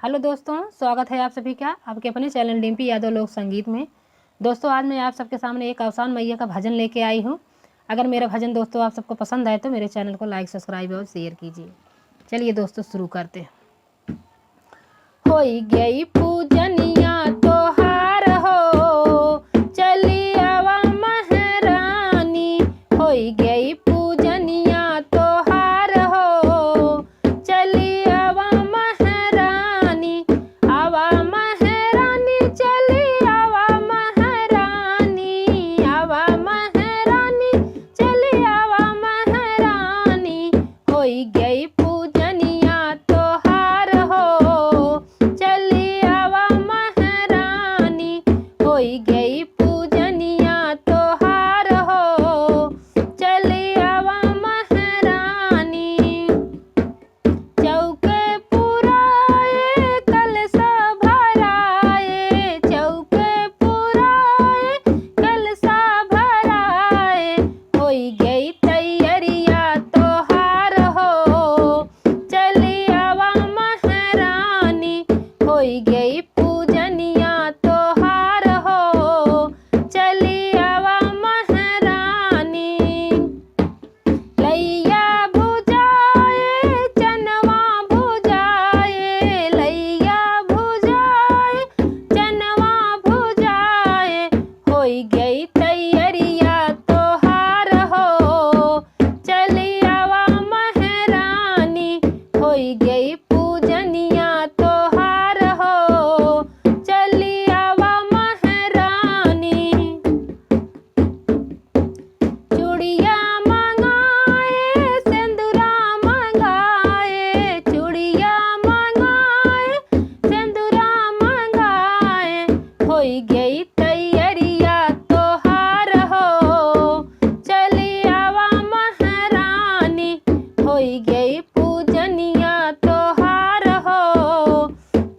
Hello दोस्तों, स्वागत है आप सभी का आपके अपने चैनल डिम्पी यादव लोक संगीत में। दोस्तों, आज मैं आप सबके सामने एक आसान मैया का भजन लेके आई हूँ। अगर मेरा भजन दोस्तों आप सबको पसंद आए तो मेरे चैनल को लाइक, सब्सक्राइब और शेयर कीजिए। चलिए दोस्तों, शुरू करते हैं। होई गई पूजनिया तोहार हो, चली आवा महारानी। होई गई पूजनिया तोहार हो, चली आवा महारानी। आवा महारानी, चली आवा महारानी। आवा महारानी, चली आवा महारानी। होई गई पूजनिया तोहार हो, चली आवा महारानी। होई गई पूजनिया तोहार हो, चली आवा महारानी। चौके पुराए कलशा भराए, चौके पुराए कलशा भराए। होई गई तैयारिया तोहार हो, चली आवा महारानी। होई गई पूजनिया तोहार हो, चली आवा महारानी। लैया भुजाए चनवा भुजाए, लैया भुजाए चनवा भुजाए। होई गई तैयारिया तोहार हो, चली आवा महारानी। होई गई पूजनिया तोहार हो, चली आवा महारानी। चूड़िया मंगाए सिंदूरा मंगाए, चूड़िया मंगाए सिंदूरा मंगाए। होई गई तैयारिया तोहार हो, चली आवा महारानी। होई गई पूजनिया तोहार हो,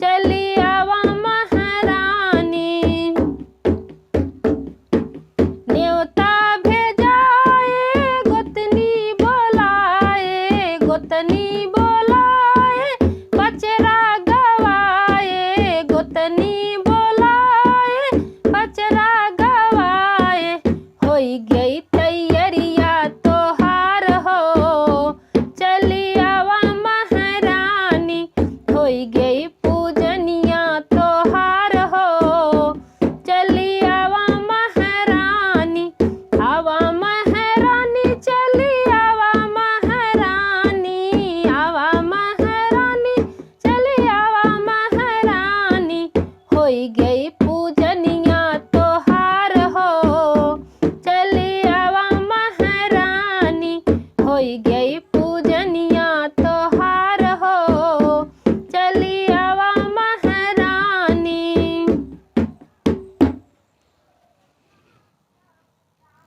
चली आवा महारानी। न्योता भेजाए गोतनी बोलाए, गोतनी बोलाए पचरा गवाए, गोतनी बोलाए पचरा गवाए। होई गई तैयारिया तोहार हो, चली आवा महारानी। होई गई पूजनिया तोहार हो, चली आवा महारानी। आवा महारानी, चली आवा महारानी। आवा महारानी, चली आवा महारानी। होई गई पूजनिया तोहार हो, चली आवा महारानी। होई गई